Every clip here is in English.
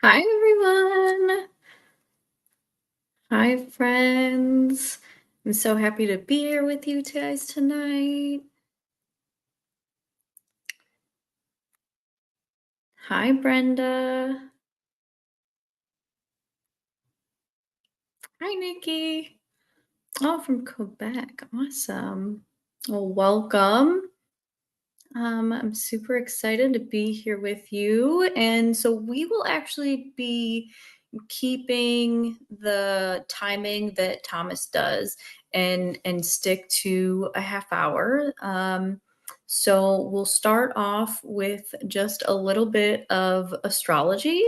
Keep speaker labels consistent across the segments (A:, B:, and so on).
A: Hi, everyone. Hi, friends. I'm so happy to be here with you guys tonight. Hi, Brenda. Hi, Nikki. Oh, from Quebec. Awesome. Well, welcome. I'm super excited to be here with you. And so we will actually be keeping the timing that Thomas does and stick to a half hour. So we'll start off with just a little bit of astrology,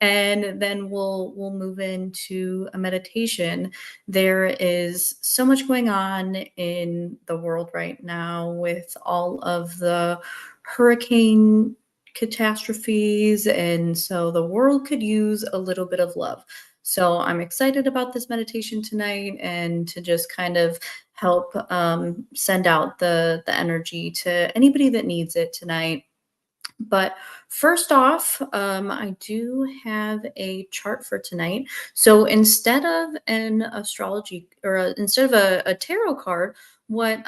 A: and then we'll move into a meditation. There is so much going on in the world right now with all of the hurricane catastrophes, and so the world could use a little bit of love. So I'm excited about this meditation tonight, and to just kind of help send out the energy to anybody that needs it tonight. But first off, I do have a chart for tonight. So instead of an astrology or instead of a tarot card, what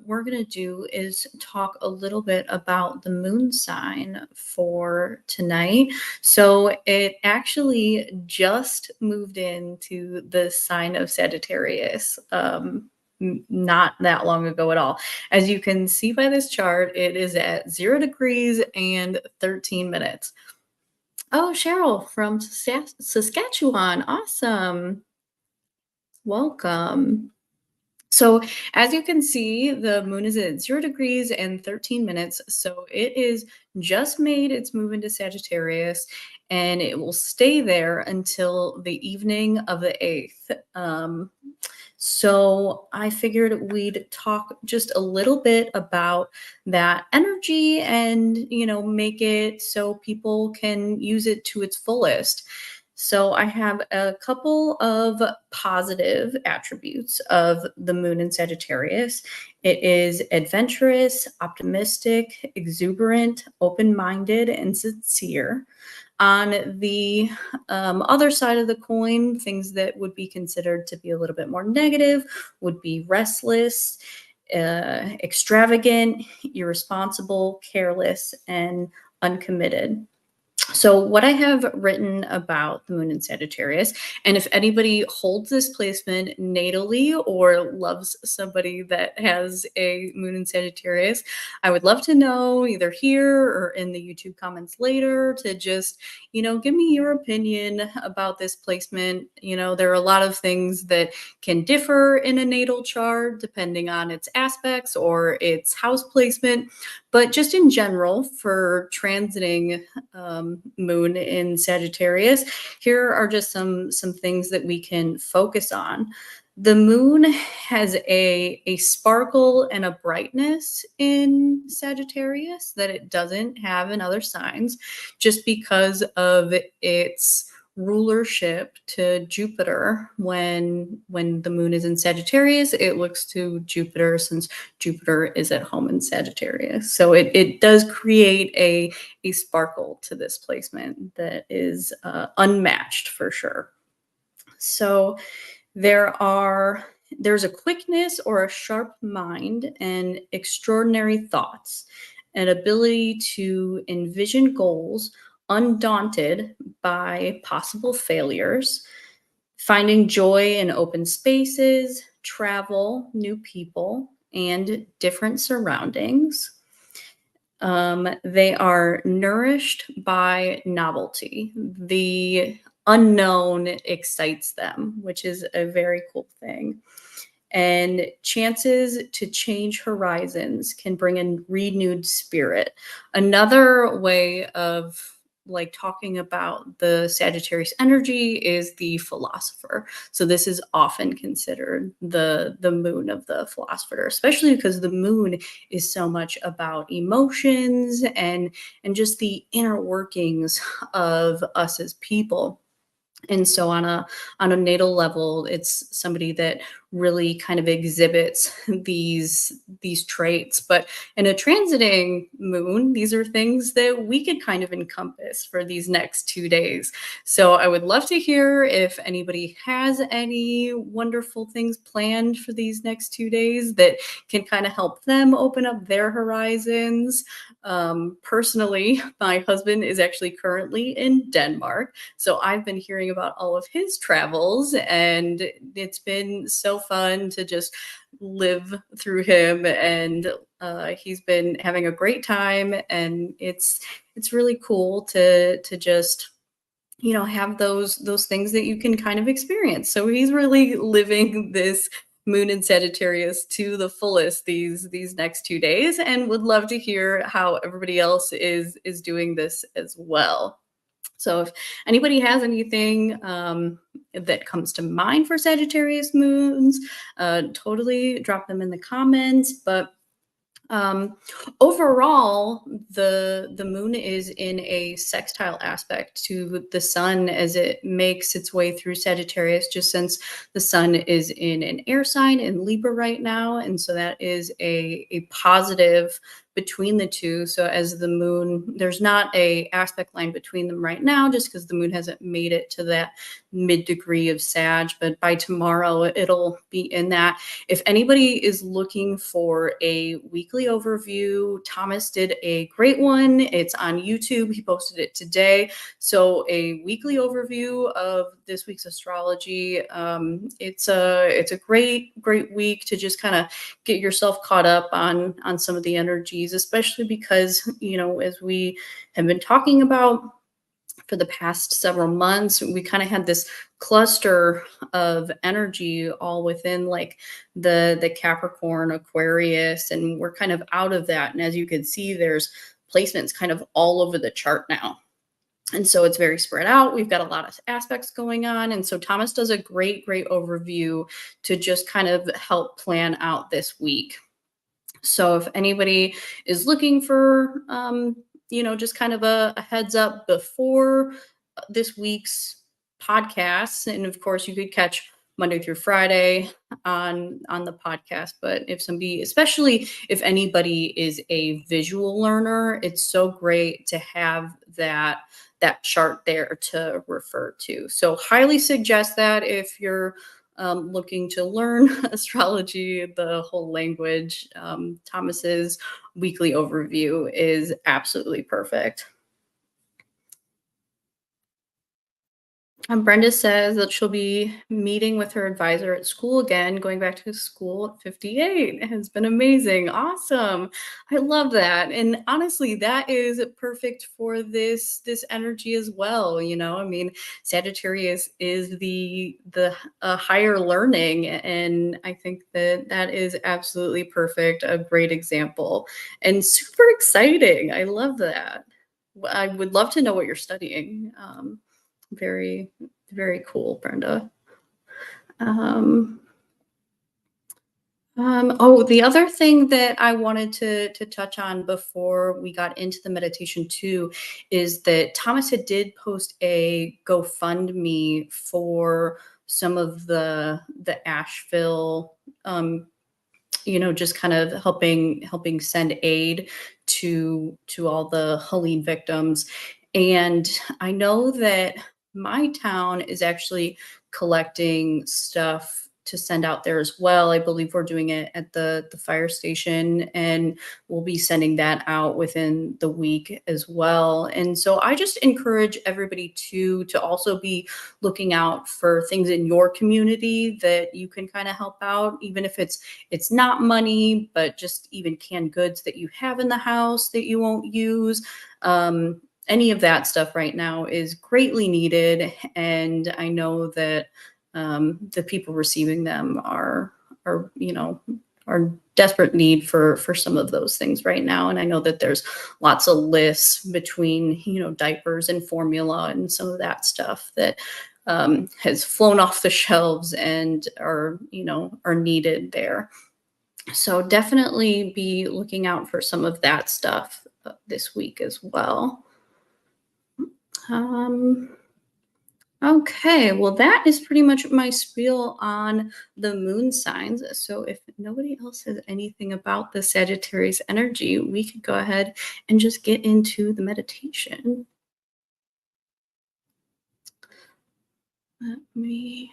A: we're going to do is talk a little bit about the moon sign for tonight. So it actually just moved into the sign of Sagittarius. Not that long ago at all. As you can see by this chart, it is at 0 degrees and 13 minutes. Oh, Cheryl from Saskatchewan. Awesome. Welcome. So, as you can see, the moon is at 0 degrees and 13 minutes. So, it is just made its move into Sagittarius, and it will stay there until the evening of the 8th. So I figured we'd talk just a little bit about that energy and, make it so people can use it to its fullest. So I have a couple of positive attributes of the moon in Sagittarius. It is adventurous, optimistic, exuberant, open-minded, and sincere. On the other side of the coin, things that would be considered to be a little bit more negative would be restless, extravagant, irresponsible, careless, and uncommitted. So, what I have written about the moon in Sagittarius, and if anybody holds this placement natally or loves somebody that has a moon in Sagittarius, I would love to know either here or in the YouTube comments later to just, give me your opinion about this placement. There are a lot of things that can differ in a natal chart depending on its aspects or its house placement. But just in general, for transiting moon in Sagittarius, here are just some things that we can focus on. The moon has a sparkle and a brightness in Sagittarius that it doesn't have in other signs, just because of its rulership to Jupiter. When the moon is in Sagittarius, it looks to Jupiter, since Jupiter is at home in Sagittarius. So it does create a sparkle to this placement that is unmatched for sure. So there's a quickness or a sharp mind and extraordinary thoughts, an ability to envision goals undaunted by possible failures, finding joy in open spaces, travel, new people, and different surroundings. They are nourished by novelty. The unknown excites them, which is a very cool thing. And chances to change horizons can bring a renewed spirit. Another way of like talking about the Sagittarius energy is the philosopher. So this is often considered the moon of the philosopher, especially because the moon is so much about emotions and just the inner workings of us as people. And so on a natal level, it's somebody that really kind of exhibits these traits. But in a transiting moon, these are things that we could kind of encompass for these next 2 days. So I would love to hear if anybody has any wonderful things planned for these next 2 days that can kind of help them open up their horizons. Personally, my husband is actually currently in Denmark. So I've been hearing about all of his travels, and it's been so fun to just live through him. And he's been having a great time, and it's really cool to just have those things that you can kind of experience. So he's really living this moon in Sagittarius to the fullest these next 2 days, and would love to hear how everybody else is doing this as well. So if anybody has anything that comes to mind for Sagittarius moons, totally drop them in the comments. But um, overall, the moon is in a sextile aspect to the sun as it makes its way through Sagittarius, just since the sun is in an air sign in Libra right now. And so that is a positive between the two. So as the moon, there's not a aspect line between them right now, just because the moon hasn't made it to that mid degree of Sag, but by tomorrow it'll be in that. If anybody is looking for a weekly overview, Thomas did a great one. It's on YouTube. He posted it today. So a weekly overview of this week's astrology. It's a great week to just kind of get yourself caught up on some of the energies, especially because as we have been talking about for the past several months, we kind of had this cluster of energy all within like the Capricorn, Aquarius, and we're kind of out of that. And as you can see, there's placements kind of all over the chart now. And so it's very spread out. We've got a lot of aspects going on. And so Thomas does a great overview to just kind of help plan out this week. So if anybody is looking for, just kind of a heads up before this week's podcasts, and of course you could catch Monday through Friday on the podcast. But if somebody, especially if anybody is a visual learner, it's so great to have that chart there to refer to. So highly suggest that if you're looking to learn astrology, the whole language. Thomas's weekly overview is absolutely perfect. Brenda says that she'll be meeting with her advisor at school again, going back to school at 58. It has been amazing. Awesome. I love that. And honestly, that is perfect for this energy as well. I mean, Sagittarius is the higher learning, and I think that is absolutely perfect. A great example and super exciting. I love that. I would love to know what you're studying. Very, very cool, Brenda. Um, oh, the other thing that I wanted to touch on before we got into the meditation too is that Thomas did post a GoFundMe for some of the Asheville, just kind of helping send aid to all the Helene victims. And I know that my town is actually collecting stuff to send out there as well. I believe we're doing it at the fire station, and we'll be sending that out within the week as well. And so I just encourage everybody to also be looking out for things in your community that you can kind of help out, even if it's not money, but just even canned goods that you have in the house that you won't use. Any of that stuff right now is greatly needed, and I know that the people receiving them are are desperate need for some of those things right now. And I know that there's lots of lists between diapers and formula and some of that stuff that has flown off the shelves and are needed there. So definitely be looking out for some of that stuff this week as well. Um, Okay, well, that is pretty much my spiel on the moon signs. So, if nobody else has anything about the Sagittarius energy, we could go ahead and just get into the meditation. Let me.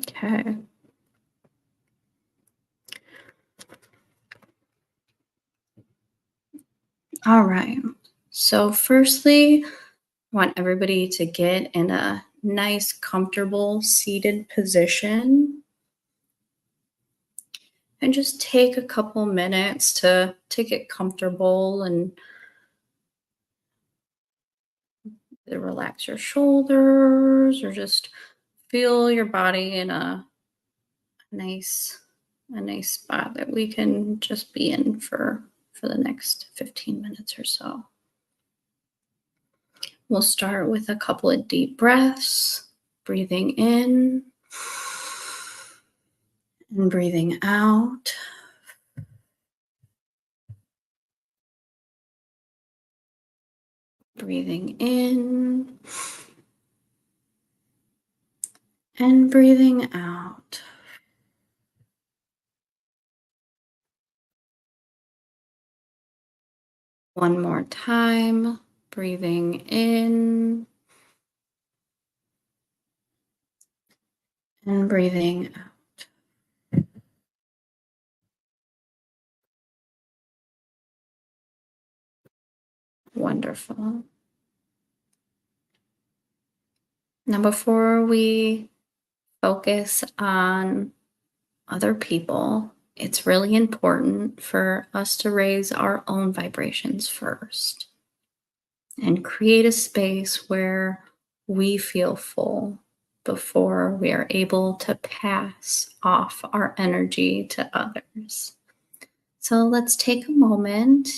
A: Okay. All right. So, firstly, I want everybody to get in a nice, comfortable seated position and just take a couple minutes to get comfortable and relax your shoulders or just feel your body in nice a nice spot that we can just be in for the next 15 minutes or so. We'll start with a couple of deep breaths, breathing in and breathing out. Breathing in and breathing out. One more time. Breathing in and breathing out. Wonderful. Now, before we focus on other people, it's really important for us to raise our own vibrations first and create a space where we feel full before we are able to pass off our energy to others. So let's take a moment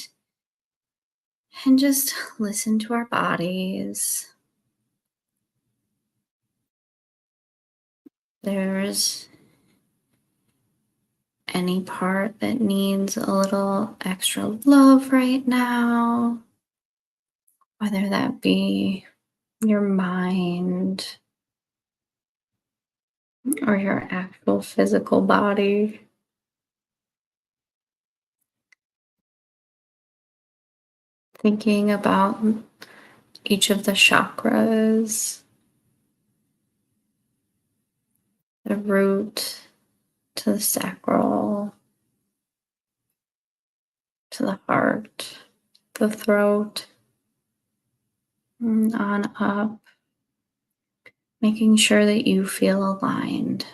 A: and just listen to our bodies. There's any part that needs a little extra love right now, whether that be your mind or your actual physical body. Thinking about each of the chakras, the root to the sacral, to the heart, the throat, and on up, making sure that you feel aligned.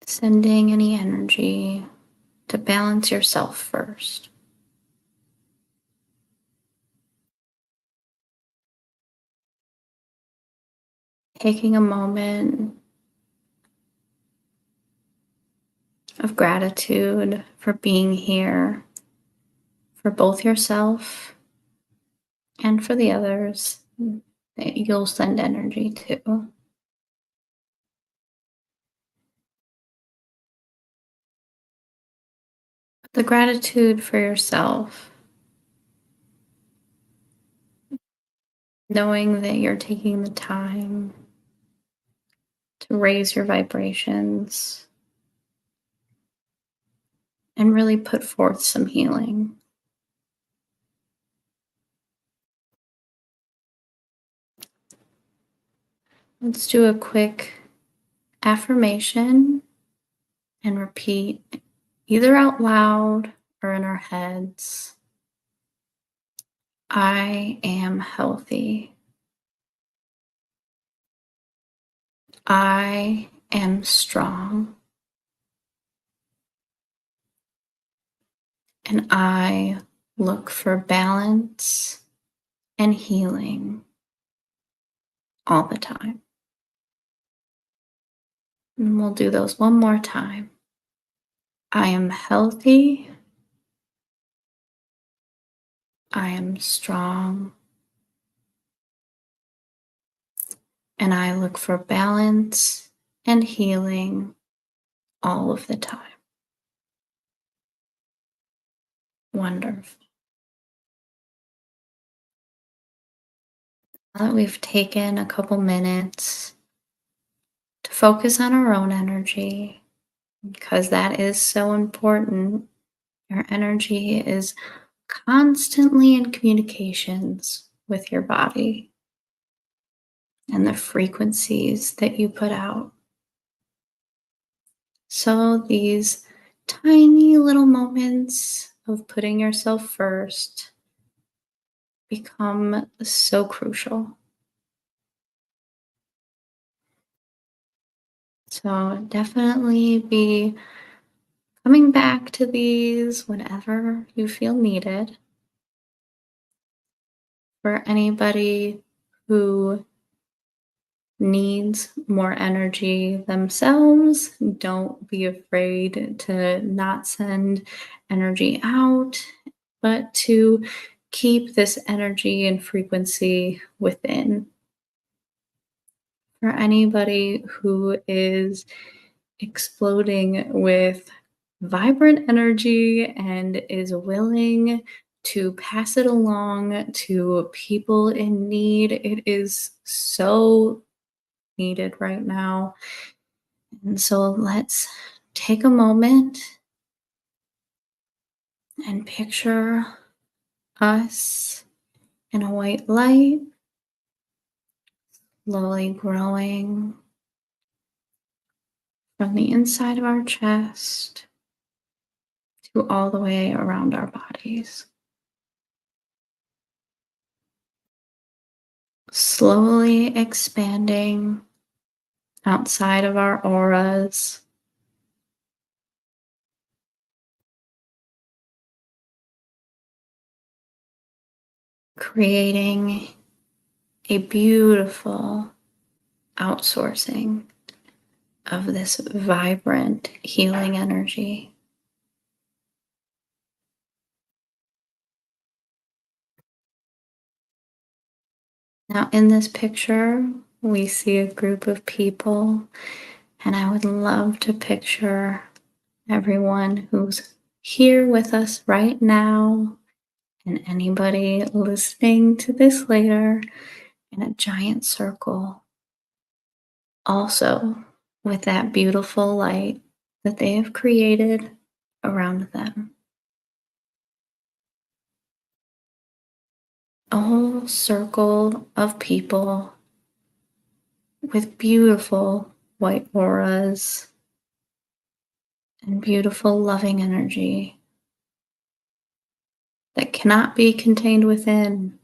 A: Sending any energy to balance yourself first. Taking a moment of gratitude for being here, for both yourself and for the others that you'll send energy to. The gratitude for yourself, knowing that you're taking the time to raise your vibrations and really put forth some healing. Let's do a quick affirmation and repeat either out loud or in our heads. I am healthy. I am strong. And I look for balance and healing all the time. And we'll do those one more time. I am healthy. I am strong. And I look for balance and healing all of the time. Wonderful. Now that we've taken a couple minutes to focus on our own energy, because that is so important. Your energy is constantly in communications with your body and the frequencies that you put out. So these tiny little moments of putting yourself first become so crucial. So definitely be coming back to these whenever you feel needed. For anybody who needs more energy themselves, don't be afraid to not send energy out, but to keep this energy and frequency within. For anybody who is exploding with vibrant energy and is willing to pass it along to people in need, it is so needed right now. And so let's take a moment and picture us in a white light, slowly growing from the inside of our chest to all the way around our bodies. Slowly expanding outside of our auras, creating a beautiful outsourcing of this vibrant healing energy. Now, in this picture, we see a group of people, and I would love to picture everyone who's here with us right now and anybody listening to this later in a giant circle, also with that beautiful light that they have created around them. A whole circle of people with beautiful white auras and beautiful loving energy that cannot be contained within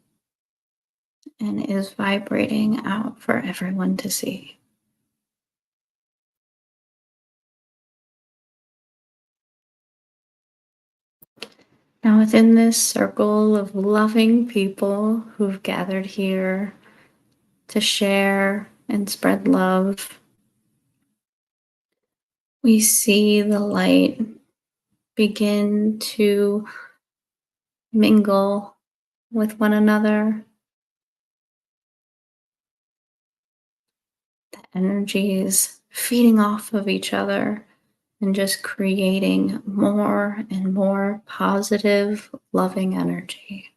A: and is vibrating out for everyone to see. Now, within this circle of loving people who've gathered here to share and spread love, we see the light begin to mingle with one another. The energies feeding off of each other and just creating more and more positive, loving energy.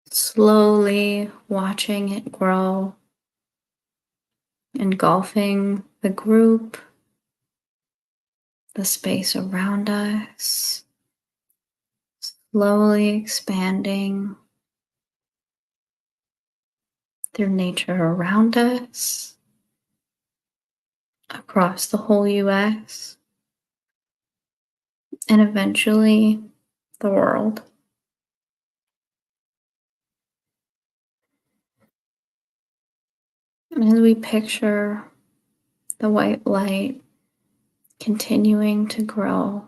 A: Slowly watching it grow, engulfing the group, the space around us, slowly expanding through nature around us, across the whole US, and eventually the world. And as we picture the white light continuing to grow,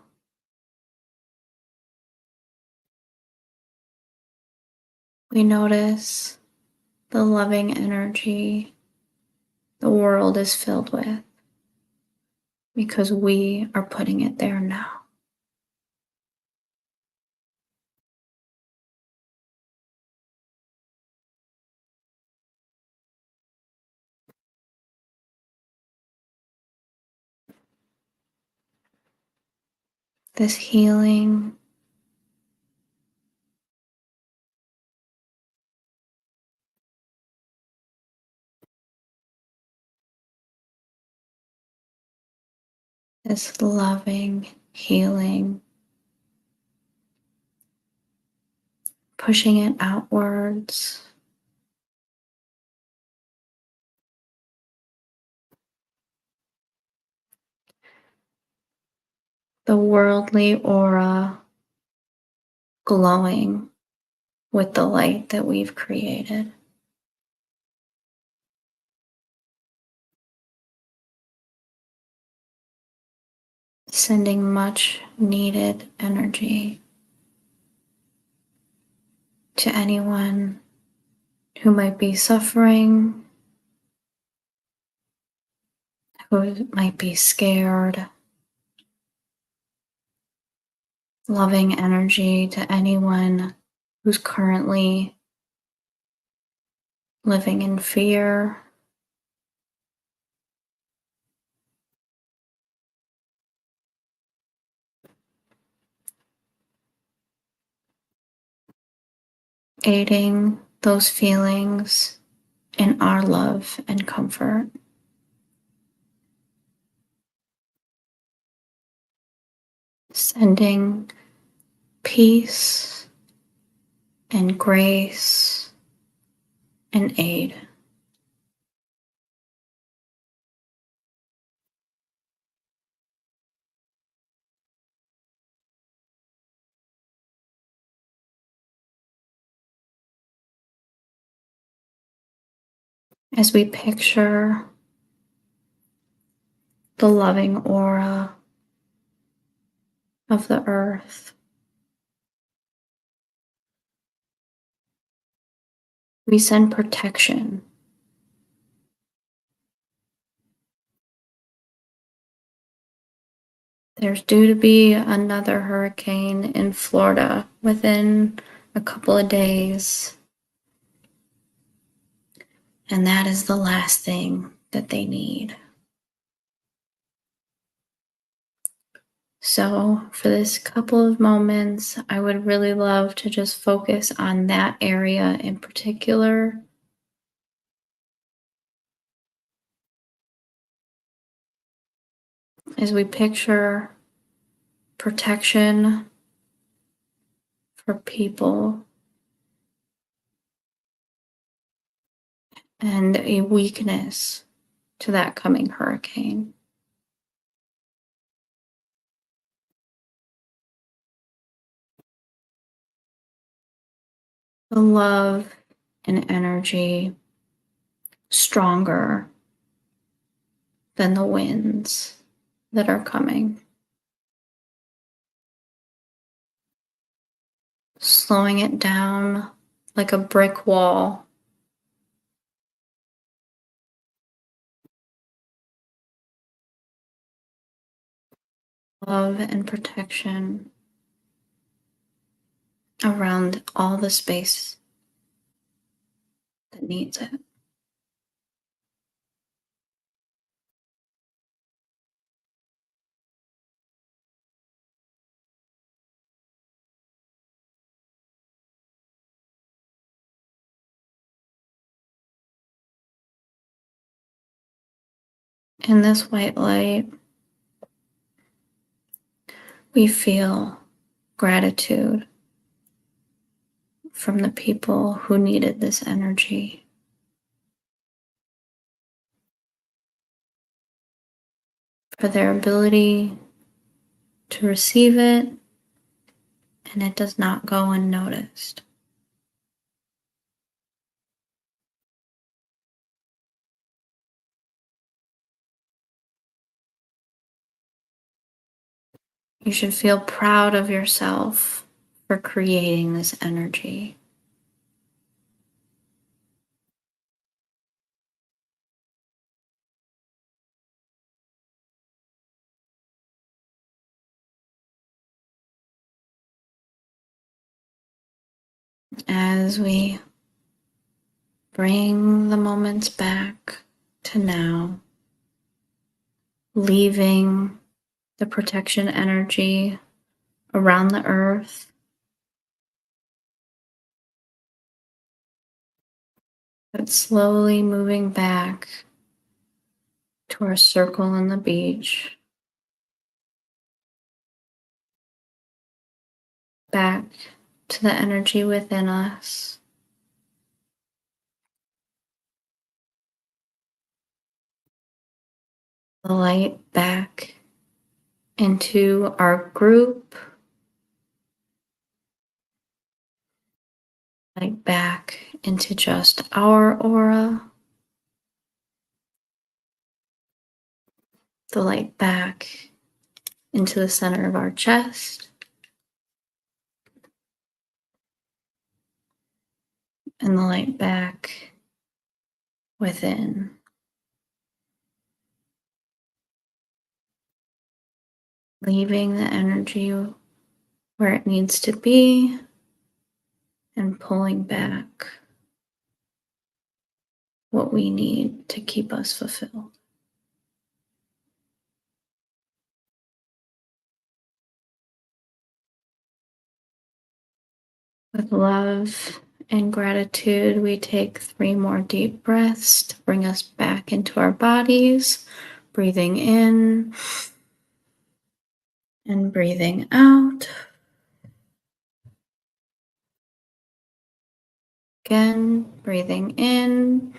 A: we notice the loving energy the world is filled with because we are putting it there now. this healing, this loving healing, pushing it outwards, the worldly aura glowing with the light that we've created. Sending much needed energy to anyone who might be suffering, who might be scared. Loving energy to anyone who's currently living in fear. Aiding those feelings in our love and comfort. Sending peace and grace and aid. As we picture the loving aura of the earth, we send protection. There's due to be another hurricane in Florida within a couple of days. And that is the last thing that they need. So for this couple of moments, I would really love to just focus on that area in particular. As we picture protection for people and a weakness to that coming hurricane. The love and energy stronger than the winds that are coming. Slowing it down like a brick wall. Love and protection around all the space that needs it. In this white light, we feel gratitude from the people who needed this energy. For their ability to receive it, and it does not go unnoticed. You should feel proud of yourself for creating this energy. As we bring the moments back to now, leaving the protection energy around the earth, but slowly moving back to our circle on the beach, back to the energy within us, the light back into our group, light back into just our aura, the light back into the center of our chest, and the light back within. Leaving the energy where it needs to be and pulling back what we need to keep us fulfilled. With love and gratitude, we take 3 more deep breaths to bring us back into our bodies, breathing in and breathing out. Again, breathing in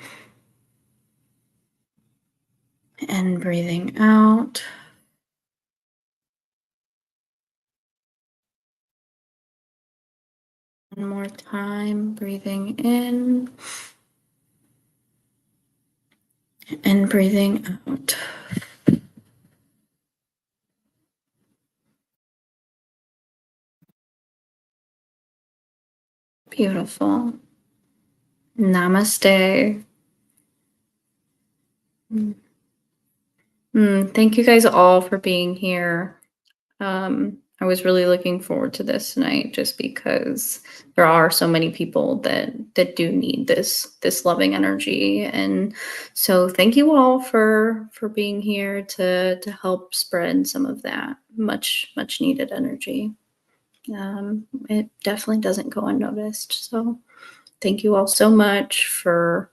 A: and breathing out. One more time, breathing in and breathing out. Beautiful. Namaste. Thank you guys all for being here. I was really looking forward to this tonight just because there are so many people that do need this loving energy. And so thank you all for being here to help spread some of that much needed energy. It definitely doesn't go unnoticed. So thank you all so much for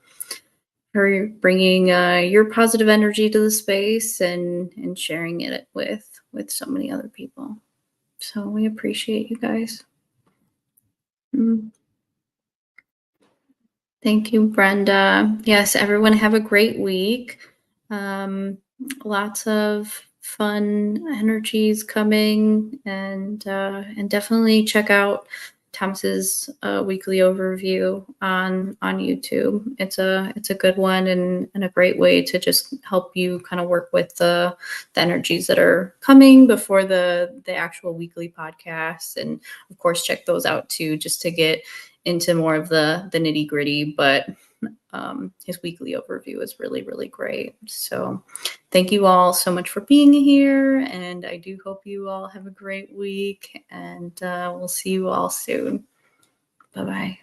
A: bringing your positive energy to the space and sharing it with so many other people. So we appreciate you guys. Mm, Thank you, Brenda. Yes, everyone have a great week. Um, Lots of fun energies coming, and definitely check out Thomas's weekly overview on YouTube. It's a good one and a great way to just help you kind of work with the energies that are coming before the actual weekly podcasts. And of course, check those out too, just to get into more of the nitty gritty. But his weekly overview is really great. So thank you all so much for being here, and I do hope you all have a great week, and we'll see you all soon. Bye bye.